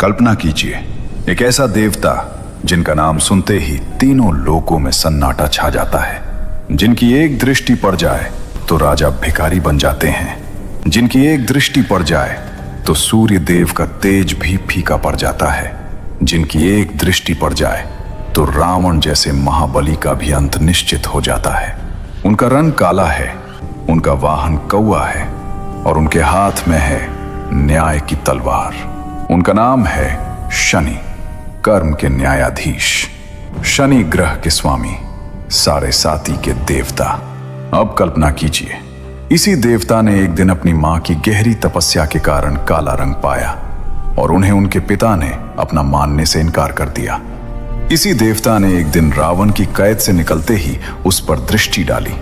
कल्पना कीजिए, एक ऐसा देवता जिनका नाम सुनते ही तीनों लोकों में सन्नाटा छा जाता है, जिनकी एक दृष्टि पड़ जाए तो राजा भिखारी बन जाते हैं, जिनकी एक दृष्टि पड़ जाए तो सूर्य देव का तेज भी फीका पड़ जाता है, जिनकी एक दृष्टि पड़ जाए तो रावण जैसे महाबली का भी अंत निश्चित हो जाता है। उनका रंग काला है, उनका वाहन कौवा है और उनके हाथ में है न्याय की तलवार। उनका नाम है शनि, कर्म के न्यायाधीश, शनि ग्रह के स्वामी, सारे साथी के देवता। अब कल्पना कीजिए, इसी देवता ने एक दिन अपनी मां की गहरी तपस्या के कारण काला रंग पाया और उन्हें उनके पिता ने अपना मानने से इनकार कर दिया। इसी देवता ने एक दिन रावण की कैद से निकलते ही उस पर दृष्टि डाली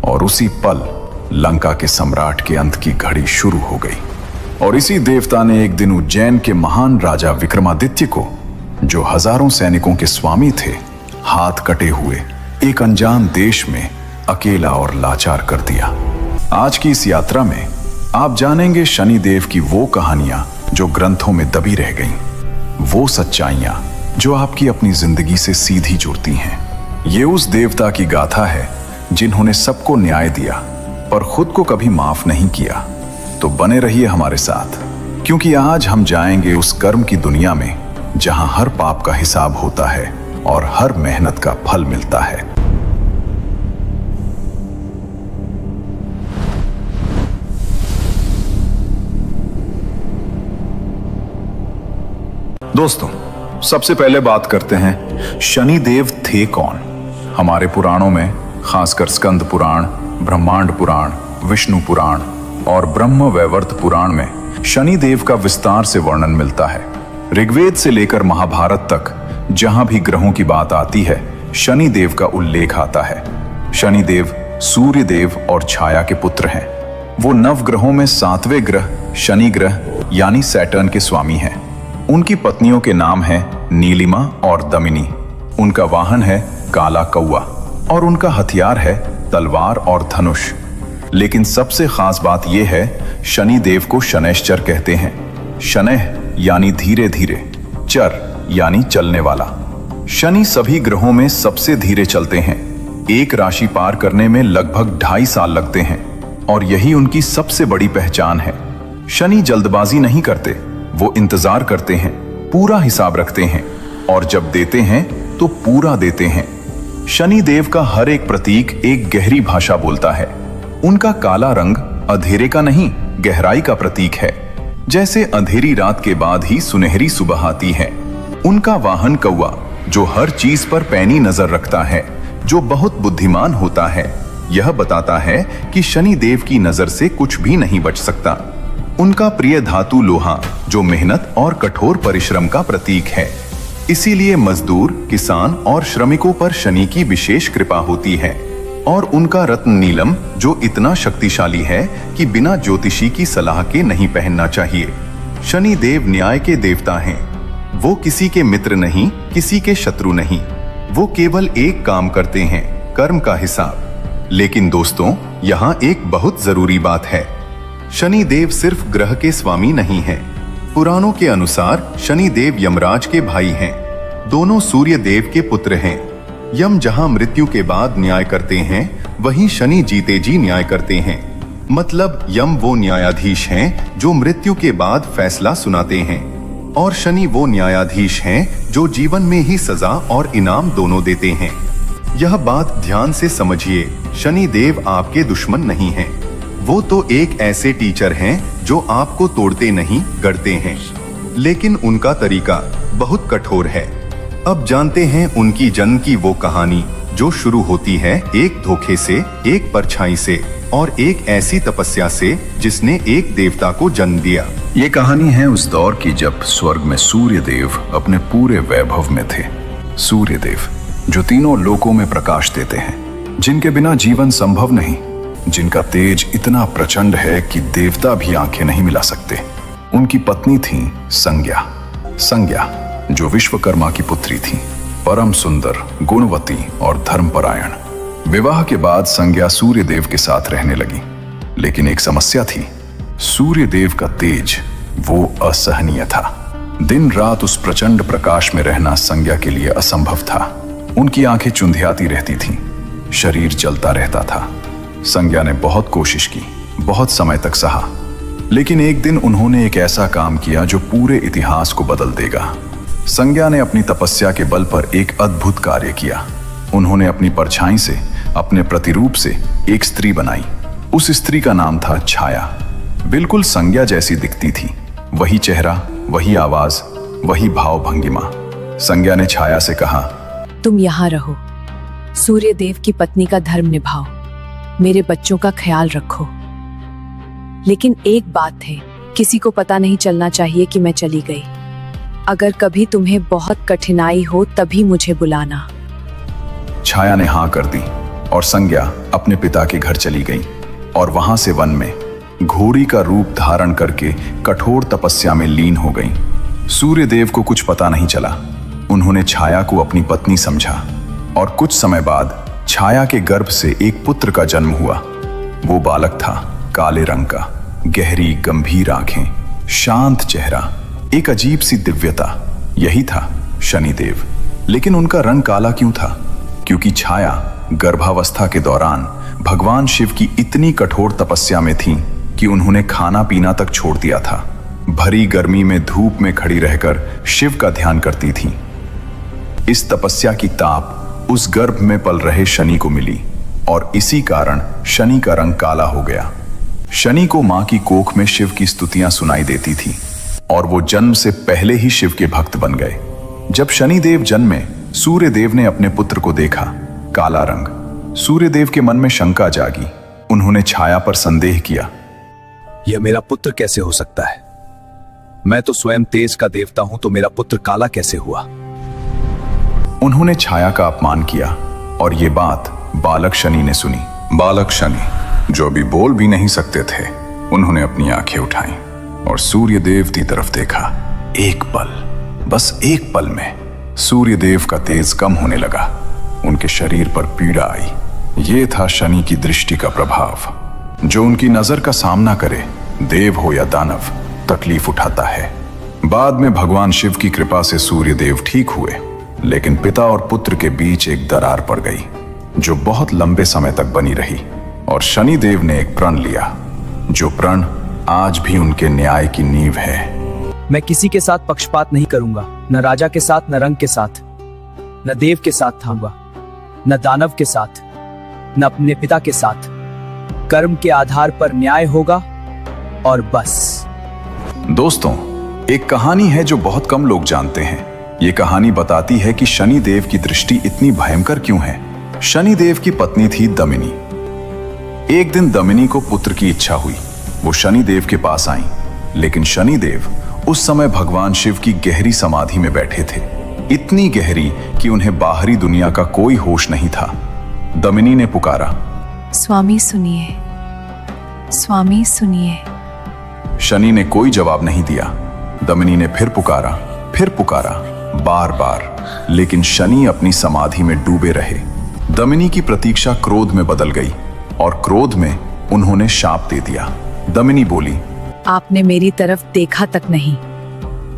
और उसी पल लंका के सम्राट के अंत की घड़ी शुरू हो गई। और इसी देवता ने एक दिन उज्जैन के महान राजा विक्रमादित्य को, जो हजारों सैनिकों के स्वामी थे, हाथ कटे हुए एक अनजान देश में अकेला और लाचार कर दिया। आज की इस यात्रा में आप जानेंगे शनि देव की वो कहानियां जो ग्रंथों में दबी रह गईं, वो सच्चाइयां जो आपकी अपनी जिंदगी से सीधी जुड़ती हैं। ये उस देवता की गाथा है जिन्होंने सबको न्याय दिया पर खुद को कभी माफ नहीं किया। तो बने रहिए हमारे साथ, क्योंकि आज हम जाएंगे उस कर्म की दुनिया में जहां हर पाप का हिसाब होता है और हर मेहनत का फल मिलता है। दोस्तों, सबसे पहले बात करते हैं शनि देव थे कौन। हमारे पुराणों में, खासकर स्कंद पुराण, ब्रह्मांड पुराण, विष्णु पुराण और ब्रह्म वैवर्त पुराण में शनि देव का विस्तार से वर्णन मिलता है। ऋग्वेद से लेकर महाभारत तक जहां भी ग्रहों की बात आती है, शनि देव का उल्लेख आता है। शनि देव सूर्य देव और छाया के पुत्र हैं। वो नवग्रहों में 7वें ग्रह शनि ग्रह यानी सैटर्न के स्वामी हैं। उनकी पत्नियों के नाम हैं नीलिमा और दमिनी। उनका वाहन है काला कौवा और उनका हथियार है तलवार और धनुष। लेकिन सबसे खास बात यह है, शनि देव को शनैश्चर कहते हैं। शनैः यानी धीरे धीरे, चर यानी चलने वाला। शनि सभी ग्रहों में सबसे धीरे चलते हैं। एक राशि पार करने में लगभग 2.5 साल लगते हैं और यही उनकी सबसे बड़ी पहचान है। शनि जल्दबाजी नहीं करते, वो इंतजार करते हैं, पूरा हिसाब रखते हैं और जब देते हैं तो पूरा देते हैं। शनि देव का हर एक प्रतीक एक गहरी भाषा बोलता है। उनका काला रंग अंधेरे का नहीं, गहराई का प्रतीक है। जैसे अंधेरी रात के बाद ही सुनहरी सुबह आती है। उनका वाहन कौवा, जो हर चीज पर पैनी नजर रखता है, जो बहुत बुद्धिमान होता है। यह बताता है कि शनि देव की नजर से कुछ भी नहीं बच सकता। उनका प्रिय धातु लोहा, जो मेहनत और कठोर परिश्रम का प्रतीक है। इसीलिए मजदूर, किसान और श्रमिकों पर शनि की विशेष कृपा होती है। और उनका रत्न नीलम, जो इतना शक्तिशाली है कि बिना ज्योतिषी की सलाह के नहीं पहनना चाहिए। शनि देव न्याय के देवता हैं। वो किसी के मित्र नहीं, किसी के शत्रु नहीं। वो केवल एक काम करते हैं, कर्म का हिसाब। लेकिन दोस्तों, यहाँ एक बहुत जरूरी बात है। शनि देव सिर्फ ग्रह के स्वामी नहीं हैं। पुराणों के अनुसार शनि देव यमराज के भाई हैं। दोनों सूर्य देव के पुत्र हैं। यम जहां मृत्यु के बाद न्याय करते हैं, वहीं शनि जीते जी न्याय करते हैं। मतलब यम वो न्यायाधीश हैं जो मृत्यु के बाद फैसला सुनाते हैं और शनि वो न्यायाधीश हैं जो जीवन में ही सजा और इनाम दोनों देते हैं। यह बात ध्यान से समझिए, शनि देव आपके दुश्मन नहीं हैं। वो तो एक ऐसे टीचर हैं जो आपको तोड़ते नहीं, गढ़ते हैं। लेकिन उनका तरीका बहुत कठोर है। अब जानते हैं उनकी जन्म की वो कहानी जो शुरू होती है एक धोखे से, एक परछाई से और एक ऐसी तपस्या से जिसने एक देवता को जन्म दिया। ये कहानी है उस दौर की जब स्वर्ग में सूर्य देव अपने पूरे वैभव में थे। सूर्य देव जो तीनों लोकों में प्रकाश देते हैं, जिनके बिना जीवन संभव नहीं, जिनका तेज इतना प्रचंड है कि देवता भी आंखें नहीं मिला सकते। उनकी पत्नी थी संज्ञा। संज्ञा जो विश्वकर्मा की पुत्री थी, परम सुंदर, गुणवती और धर्मपरायण। विवाह के बाद संज्ञा सूर्य देव के साथ रहने लगी। लेकिन एक समस्या थी, सूर्य देव का तेज वो असहनीय था। दिन रात उस प्रचंड प्रकाश में रहना संज्ञा के लिए असंभव था। उनकी आंखें चुंधियाती रहती थीं, शरीर जलता रहता था। संज्ञा ने बहुत कोशिश की, बहुत समय तक सहा, लेकिन एक दिन उन्होंने एक ऐसा काम किया जो पूरे इतिहास को बदल देगा। संज्ञा ने अपनी तपस्या के बल पर एक अद्भुत कार्य किया। उन्होंने अपनी परछाई से, अपने प्रतिरूप से एक स्त्री बनाई। उस स्त्री का नाम था छाया। बिल्कुल संज्ञा जैसी दिखती थी, वही चेहरा, वही आवाज, वही भाव भंगिमा। संज्ञा ने छाया से कहा, तुम यहाँ रहो, सूर्य देव की पत्नी का धर्म निभाओ, मेरे बच्चों का ख्याल रखो। लेकिन एक बात है, किसी को पता नहीं चलना चाहिए कि मैं चली गई। अगर कभी तुम्हें बहुत कठिनाई हो तभी मुझे बुलाना। छाया ने हाँ कर दी और संज्ञा अपने पिता के घर चली गई और वहां से वन में घोड़ी का रूप धारण करके कठोर तपस्या में लीन हो गई। सूर्य देव को कुछ पता नहीं चला। उन्होंने छाया को अपनी पत्नी समझा और कुछ समय बाद छाया के गर्भ से एक पुत्र का जन्म हुआ। वो बालक था काले रंग का, गहरी गंभीर आंखें, शांत चेहरा, एक अजीब सी दिव्यता। यही था शनिदेव। लेकिन उनका रंग काला क्यों था? क्योंकि छाया गर्भावस्था के दौरान भगवान शिव की इतनी कठोर तपस्या में थी कि उन्होंने खाना पीना तक छोड़ दिया था। भरी गर्मी में धूप में खड़ी रहकर शिव का ध्यान करती थी। इस तपस्या की ताप उस गर्भ में पल रहे शनि को मिली और इसी कारण शनि का रंग काला हो गया। शनि को मां की कोख में शिव की स्तुतियां सुनाई देती थी और वो जन्म से पहले ही शिव के भक्त बन गए। जब शनिदेव जन्मे, सूर्य देव ने अपने पुत्र को देखा, काला रंग। सूर्य देव के मन में शंका जागी। उन्होंने छाया पर संदेह किया, यह मेरा पुत्र कैसे हो सकता है? मैं तो स्वयं तेज का देवता हूं, तो मेरा पुत्र काला कैसे हुआ? उन्होंने छाया का अपमान किया और ये बात बालक शनि ने सुनी। बालक शनि, जो अभी बोल भी नहीं सकते थे, उन्होंने अपनी आंखें उठाई और सूर्य देव की तरफ देखा। एक पल, बस एक पल में सूर्य देव का तेज कम होने लगा। उनके शरीर पर पीड़ा आई। ये था शनि की दृष्टि का प्रभाव। जो उनकी नजर का सामना करे, देव हो या दानव, तकलीफ उठाता है। बाद में भगवान शिव की कृपा से सूर्य देव ठीक हुए, लेकिन पिता और पुत्र के बीच एक दरार पड़ गई जो बहुत लंबे समय तक बनी रही। और शनि देव ने एक प्रण लिया, जो प्रण आज भी उनके न्याय की नींव है। मैं किसी के साथ पक्षपात नहीं करूंगा, न राजा के साथ, न रंग के साथ, न देव के साथ थाऊंगा, न दानव के साथ, न अपने पिता के साथ। कर्म के आधार पर न्याय होगा और बस। दोस्तों, एक कहानी है जो बहुत कम लोग जानते हैं। ये कहानी बताती है कि शनि देव की दृष्टि इतनी भयंकर क्यों है। शनि देव की पत्नी थी दमिनी। एक दिन दमिनी को पुत्र की इच्छा हुई। वो शनि देव के पास आई, लेकिन शनि देव उस समय भगवान शिव की गहरी समाधि में बैठे थे, इतनी गहरी कि उन्हें बाहरी दुनिया का कोई होश नहीं था। दमिनी ने पुकारा, स्वामी सुनिए, स्वामी सुनिए। शनि ने कोई जवाब नहीं दिया। दमिनी ने फिर पुकारा, बार बार, लेकिन शनि अपनी समाधि में डूबे रहे। दमिनी की प्रतीक्षा क्रोध में बदल गई और क्रोध में उन्होंने शाप दे दिया। दमिनी बोली, आपने मेरी तरफ देखा तक नहीं,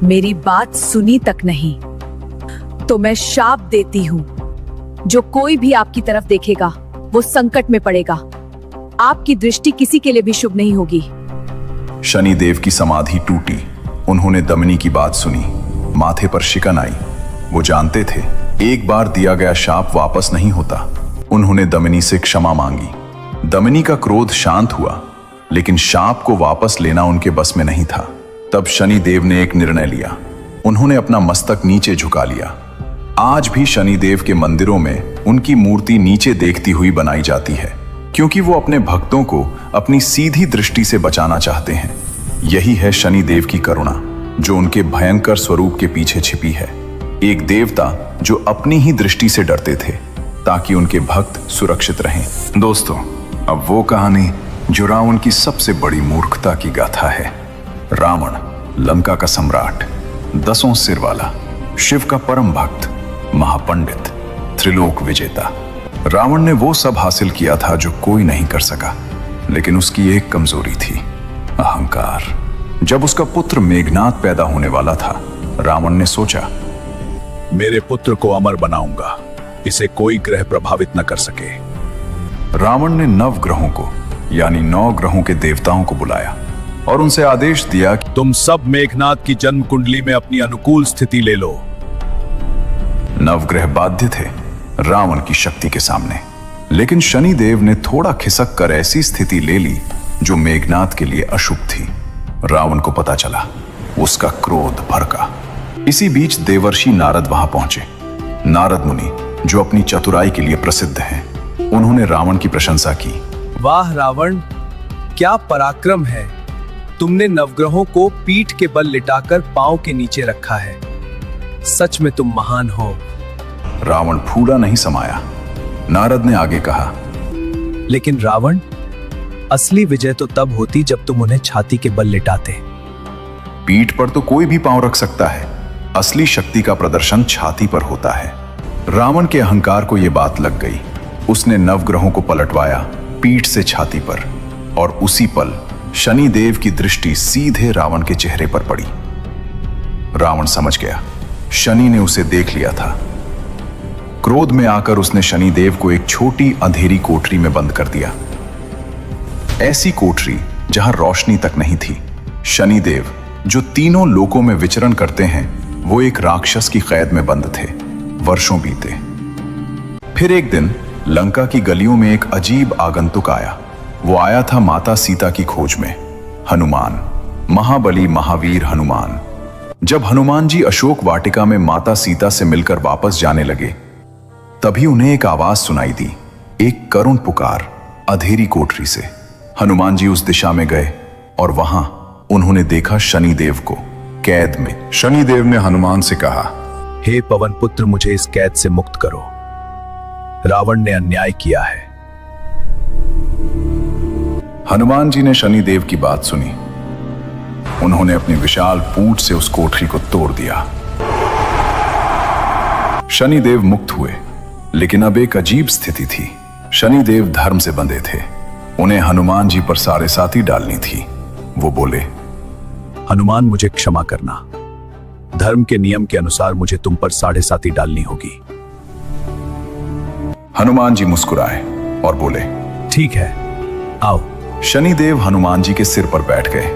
मेरी बात सुनी तक नहीं, तो मैं शाप देती हूं। जो कोई भी आपकी तरफ देखेगा वो संकट में पड़ेगा। आपकी दृष्टि किसी के लिए भी शुभ नहीं होगी। शनि देव की समाधि टूटी। उन्होंने दमिनी की बात सुनी। माथे पर शिकन आई। वो जानते थे एक बार दिया गया शाप वापस नहीं होता। उन्होंने दमिनी से क्षमा मांगी। दमिनी का क्रोध शांत हुआ, लेकिन शाप को वापस लेना उनके बस में नहीं था। तब शनि देव ने एक निर्णय लिया। उन्होंने अपना मस्तक नीचे झुका लिया। आज भी शनि देव के मंदिरों में उनकी मूर्ति नीचे देखती हुई बनाई जाती है, क्योंकि वो अपने भक्तों को अपनी सीधी दृष्टि से बचाना चाहते हैं। यही है शनि देव की करुणा, जो उनके भयंकर स्वरूप के पीछे छिपी है। एक देवता जो अपनी ही दृष्टि से डरते थे ताकि उनके भक्त सुरक्षित रहें। दोस्तों, अब वो कहानी जो रावण की सबसे बड़ी मूर्खता की गाथा है। रावण, लंका का सम्राट, 10 सिर वाला, शिव का परम भक्त, महापंडित, त्रिलोक विजेता। रावण ने वो सब हासिल किया था जो कोई नहीं कर सका, लेकिन उसकी एक कमजोरी थी, अहंकार। जब उसका पुत्र मेघनाद पैदा होने वाला था, रावण ने सोचा, मेरे पुत्र को अमर बनाऊंगा, इसे कोई ग्रह प्रभावित न कर सके। रावण ने 9 ग्रहों को यानी 9 ग्रहों के देवताओं को बुलाया और उनसे आदेश दिया कि तुम सब मेघनाद की जन्म कुंडली में अपनी अनुकूल स्थिति ले लो। 9 ग्रह बाध्य थे रावण की शक्ति के सामने, लेकिन शनिदेव ने थोड़ा खिसक कर ऐसी स्थिति ले ली जो मेघनाद के लिए अशुभ थी। रावण को पता चला, उसका क्रोध भड़का। इसी बीच देवर्षि नारद वहां पहुंचे। नारद मुनि जो अपनी चतुराई के लिए प्रसिद्ध हैं, उन्होंने रावण की प्रशंसा की। वाह रावण, क्या पराक्रम है। तुमने नवग्रहों को पीठ के बल लिटाकर पांव के नीचे रखा है। सच में तुम महान हो। रावण फूला नहीं समाया। नारद ने आगे कहा, लेकिन रावण, असली विजय तो तब होती जब तुम उन्हें छाती के बल लिटाते। पीठ पर तो कोई भी पांव रख सकता है, असली शक्ति का प्रदर्शन छाती पर होता है। रावण के अहंकार को यह बात लग गई। उसने 9 ग्रहों को पलटवाया पीठ से छाती पर, और उसी पल शनिदेव की दृष्टि सीधे रावण के चेहरे पर पड़ी। रावण समझ गया, शनि ने उसे देख लिया था। क्रोध में आकर उसने शनिदेव को एक छोटी अंधेरी कोठरी में बंद कर दिया, ऐसी कोठरी जहां रोशनी तक नहीं थी। शनिदेव जो तीनों लोकों में विचरण करते हैं, वो एक राक्षस की कैद में बंद थे। वर्षों बीते। फिर एक दिन लंका की गलियों में एक अजीब आगंतुक आया। वो आया था माता सीता की खोज में, हनुमान, महाबली महावीर हनुमान। जब हनुमान जी अशोक वाटिका में माता सीता से मिलकर वापस जाने लगे, तभी उन्हें एक आवाज सुनाई दी, एक करुण पुकार अंधेरी कोठरी से। हनुमान जी उस दिशा में गए और वहां उन्होंने देखा शनिदेव को कैद में। शनिदेव ने हनुमान से कहा, हे पवन पुत्र, मुझे इस कैद से मुक्त करो। रावण ने अन्याय किया है। हनुमान जी ने शनिदेव की बात सुनी। उन्होंने अपनी विशाल पूंछ से उस कोठरी को तोड़ दिया। शनिदेव मुक्त हुए, लेकिन अब एक अजीब स्थिति थी। शनिदेव धर्म से बंधे थे। उन्हें हनुमान जी पर साढ़े साती डालनी थी। वो बोले, हनुमान, मुझे क्षमा करना। धर्म के नियम के अनुसार मुझे तुम पर साढ़े साती डालनी होगी। हनुमान जी मुस्कुराए और बोले, ठीक है, आओ। शनिदेव हनुमान जी के सिर पर बैठ गए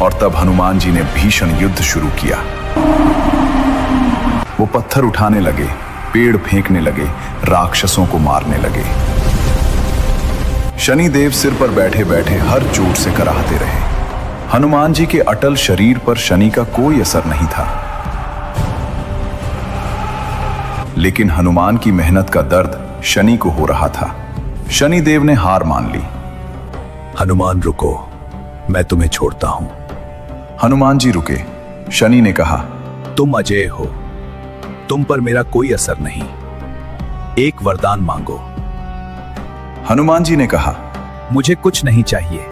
और तब हनुमान जी ने भीषण युद्ध शुरू किया। वो पत्थर उठाने लगे, पेड़ फेंकने लगे, राक्षसों को मारने लगे। शनिदेव सिर पर बैठे बैठे हर चोट से कराहते रहे। हनुमान जी के अटल शरीर पर शनि का कोई असर नहीं था, लेकिन हनुमान की मेहनत का दर्द शनि को हो रहा था। शनिदेव ने हार मान ली। हनुमान रुको, मैं तुम्हें छोड़ता हूं। हनुमान जी रुके। शनि ने कहा, तुम अजय हो, तुम पर मेरा कोई असर नहीं। एक वरदान मांगो। हनुमान जी ने कहा, मुझे कुछ नहीं चाहिए,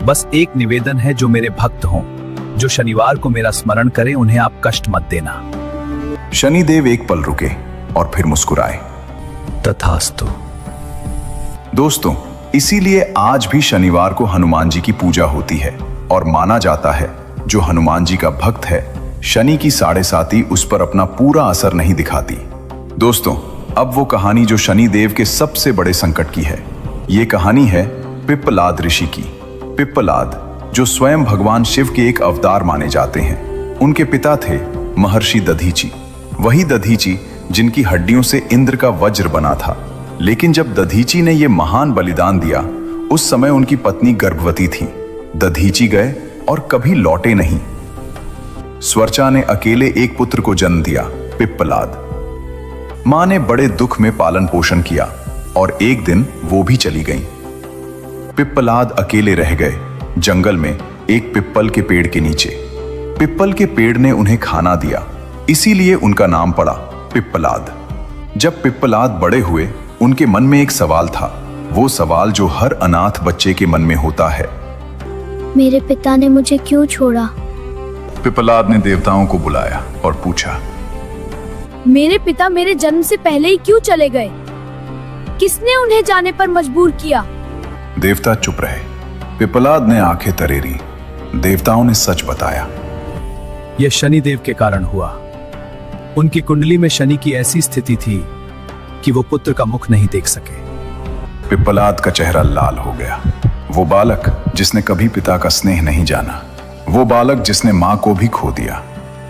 बस एक निवेदन है। जो मेरे भक्त हों, जो शनिवार को मेरा स्मरण करें, उन्हें आप कष्ट मत देना। शनिदेव एक पल रुके और फिर मुस्कुराए। तथास्तु। दोस्तों, इसीलिए आज भी शनिवार को हनुमान जी की पूजा होती है और माना जाता है जो हनुमान जी का भक्त है, शनि की साढ़े साती उस पर अपना पूरा असर नहीं दिखाती। दोस्तों, अब वो कहानी जो शनिदेव के सबसे बड़े संकट की है। ये कहानी है पिप्पलाद ऋषि की। पिप्पलाद जो स्वयं भगवान शिव के एक अवतार माने जाते हैं। उनके पिता थे महर्षि दधीची, वही दधीची जिनकी हड्डियों से इंद्र का वज्र बना था। लेकिन जब दधीची ने यह महान बलिदान दिया, उस समय उनकी पत्नी गर्भवती थी। दधीची गए और कभी लौटे नहीं। स्वर्चा ने अकेले एक पुत्र को जन्म दिया, पिप्पलाद। मां ने बड़े दुख में पालन पोषण किया और एक दिन वो भी चली गईं। पिप्पलाद अकेले रह गए जंगल में एक पिप्पल के पेड़ के नीचे। पिप्पल के पेड़ ने उन्हें खाना दिया, इसीलिए उनका नाम पड़ा पिप्पलाद। जब पिप्पलाद बड़े हुए, उनके मन में एक सवाल था, वो सवाल जो हर अनाथ बच्चे के मन में होता है, मेरे पिता ने मुझे क्यों छोड़ा? पिप्पलाद ने देवताओं को बुलाया और पूछा, मेरे पिता मेरे जन्म से पहले ही क्यों चले गए? किसने उन्हें जाने पर मजबूर किया? देवता चुप रहे। पिप्पलाद ने आंखें तरेरी। देवताओं ने सच बताया। यह शनिदेव के कारण हुआ। उनकी कुंडली में शनि की ऐसी स्थिति थी कि वो पुत्र का मुख नहीं देख सके। पिप्पलाद का चेहरा लाल हो गया। वो बालक जिसने कभी पिता का स्नेह नहीं जाना, वो बालक जिसने मां को भी खो दिया,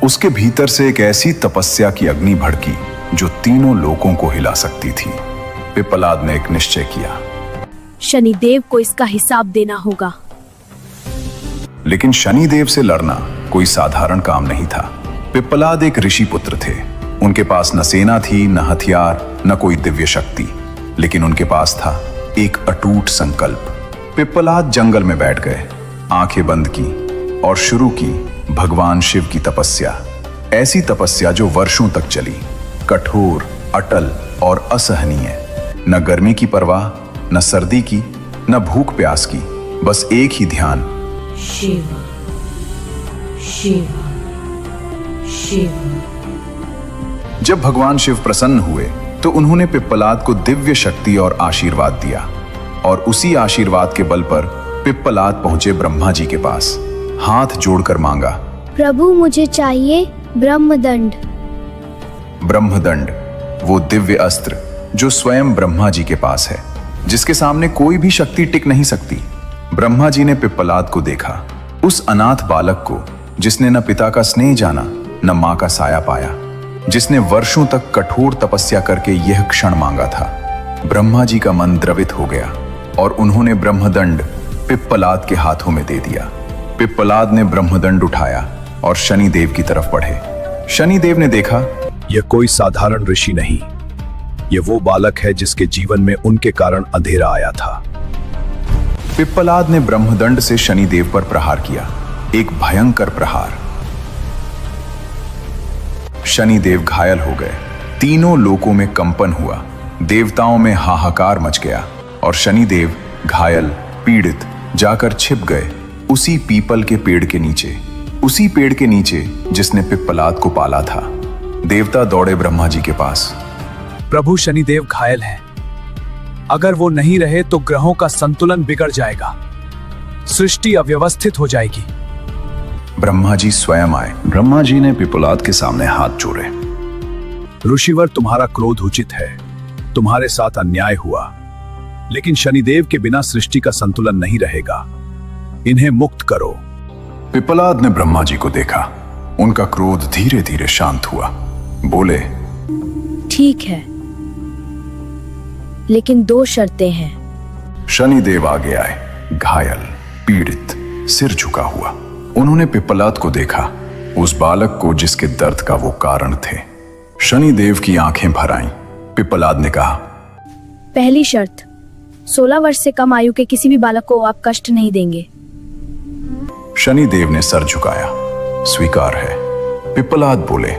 उसके भीतर से एक ऐसी तपस्या की अग्नि भड़की जो तीनों लोगों को हिला सकती थी। पिप्पलाद ने एक निश्चय किया, शनिदेव को इसका हिसाब देना होगा। लेकिन शनिदेव से लड़ना कोई साधारण काम नहीं था। पिप्पलाद एक ऋषि पुत्र थे। उनके पास न सेना थी, न हथियार, न कोई दिव्य शक्ति, लेकिन उनके पास था एक अटूट संकल्प। पिप्पलाद जंगल में बैठ गए, आंखें बंद की और शुरू की भगवान शिव की तपस्या। ऐसी तपस्या जो वर्षों तक चली, कठोर, अटल और असहनीय। न गर्मी की परवाह, न सर्दी की, न भूख प्यास की, बस एक ही ध्यान, शिव शिव शिव। जब भगवान शिव प्रसन्न हुए तो उन्होंने पिप्पलाद को दिव्य शक्ति और आशीर्वाद दिया, और उसी आशीर्वाद के बल पर पिप्पलाद पहुंचे ब्रह्मा जी के पास। हाथ जोड़कर मांगा, प्रभु मुझे चाहिए ब्रह्मदंड। ब्रह्मदंड, वो दिव्य अस्त्र जो स्वयं ब्रह्मा जी के पास है, जिसके सामने कोई भी शक्ति टिक नहीं सकती। ब्रह्मा जी ने पिप्पलाद को देखा, उस अनाथ बालक को जिसने न पिता का स्नेह जाना, न मां का साया पाया, जिसने वर्षों तक कठोर तपस्या करके यह क्षण मांगा था। ब्रह्मा जी का मन द्रवित हो गया और उन्होंने ब्रह्मदंड पिप्पलाद के हाथों में दे दिया। पिप्पलाद ने ब्रह्मदंड उठाया और शनिदेव की तरफ बढ़े। शनिदेव ने देखा, यह कोई साधारण ऋषि नहीं, यह वो बालक है जिसके जीवन में उनके कारण अंधेरा आया था। पिप्पलाद ने ब्रह्मदंड से शनिदेव पर प्रहार किया, एक भयंकर प्रहार। शनिदेव घायल हो गए। तीनों लोकों में कंपन हुआ, देवताओं में हाहाकार मच गया और शनिदेव घायल, पीड़ित जाकर छिप गए उसी पीपल के पेड़ के नीचे, उसी पेड़ के नीचे जिसने पिप्पलाद को पाला था। देवता दौड़े ब्रह्मा जी के पास, प्रभु शनिदेव घायल हैं। अगर वो नहीं रहे तो ग्रहों का संतुलन बिगड़ जाएगा, सृष्टि अव्यवस्थित हो जाएगी। ब्रह्मा जी स्वयं आए। ब्रह्मा जी ने पिप्पलाद के सामने हाथ जोड़े। ऋषिवर, तुम्हारा क्रोध उचित है, तुम्हारे साथ अन्याय हुआ, लेकिन शनिदेव के बिना सृष्टि का संतुलन नहीं रहेगा। इन्हें मुक्त करो। पिप्पलाद ने ब्रह्मा जी को देखा, उनका क्रोध धीरे धीरे शांत हुआ। बोले, ठीक है, लेकिन 2 शर्तें हैं। शनिदेव आगे आए, घायल, पीड़ित, सिर झुका हुआ। उन्होंने पिप्पलाद को देखा, उस बालक को जिसके दर्द का वो कारण थे। शनिदेव की आंखें भर आईं। पिप्पलाद ने कहा, पहली शर्त, 16 वर्ष से कम आयु के किसी भी बालक को आप कष्ट नहीं देंगे। शनिदेव ने सर झुकाया, स्वीकार है। पिप्पलाद बोले,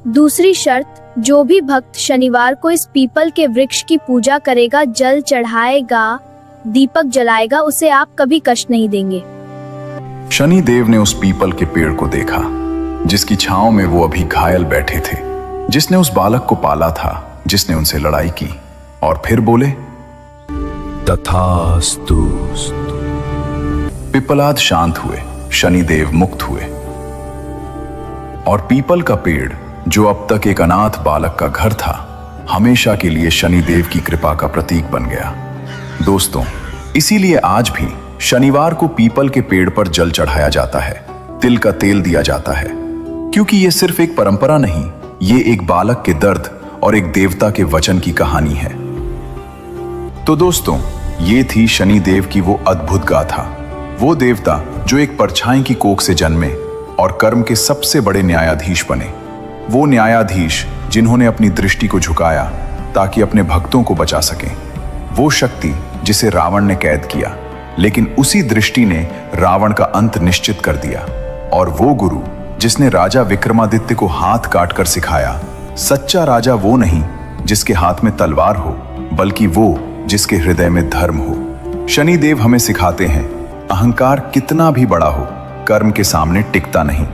दूसरी शर्त, जो भी भक्त शनिवार को इस पीपल के वृक्ष की पूजा करेगा, जल चढ़ाएगा, दीपक जलाएगा, उसे आप कभी कष्ट नहीं देंगे। शनिदेव ने उस पीपल के पेड़ को देखा जिसकी छांव में वो अभी घायल बैठे थे, जिसने उस बालक को पाला था, जिसने उनसे लड़ाई की, और फिर बोले, तथास्तु। पिप्पलाद शांत हुए, शनिदेव मुक्त हुए, और पीपल का पेड़ जो अब तक एक अनाथ बालक का घर था, हमेशा के लिए शनिदेव की कृपा का प्रतीक बन गया। दोस्तों, इसीलिए आज भी शनिवार को पीपल के पेड़ पर जल चढ़ाया जाता है, तिल का तेल दिया जाता है, क्योंकि यह सिर्फ एक परंपरा नहीं, ये एक बालक के दर्द और एक देवता के वचन की कहानी है। तो दोस्तों, ये थी शनिदेव की वो अद्भुत गाथा। वो देवता जो एक परछाई की कोख से जन्मे और कर्म के सबसे बड़े न्यायाधीश बने। वो न्यायाधीश जिन्होंने अपनी दृष्टि को झुकाया ताकि अपने भक्तों को बचा सकें। वो शक्ति जिसे रावण ने कैद किया, लेकिन उसी दृष्टि ने रावण का अंत निश्चित कर दिया। और वो गुरु जिसने राजा विक्रमादित्य को हाथ काटकर सिखाया, सच्चा राजा वो नहीं जिसके हाथ में तलवार हो, बल्कि वो जिसके हृदय में धर्म हो। शनिदेव हमें सिखाते हैं, अहंकार कितना भी बड़ा हो, कर्म के सामने टिकता नहीं।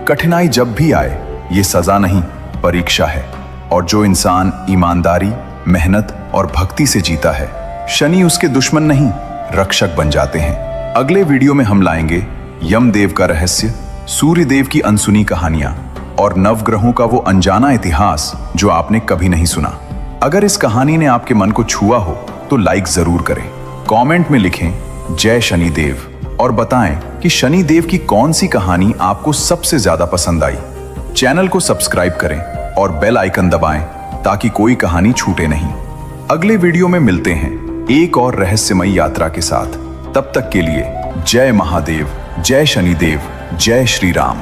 कठिनाई जब भी आए, ये सजा नहीं, परीक्षा है। और जो इंसान ईमानदारी, मेहनत और भक्ति से जीता है, शनि उसके दुश्मन नहीं, रक्षक बन जाते हैं। अगले वीडियो में हम लाएंगे यमदेव का रहस्य, सूर्यदेव की अनसुनी कहानियां और नवग्रहों का वो अनजाना इतिहास जो आपने कभी नहीं सुना। अगर इस कहानी ने आपके मन को छुआ हो तो लाइक जरूर करें, कमेंट में लिखें जय शनिदेव और बताएं कि शनिदेव की कौन सी कहानी आपको सबसे ज्यादा पसंद आई। चैनल को सब्सक्राइब करें और बेल आइकन दबाएं ताकि कोई कहानी छूटे नहीं। अगले वीडियो में मिलते हैं एक और रहस्यमयी यात्रा के साथ। तब तक के लिए जय महादेव, जय शनिदेव, जय श्री राम।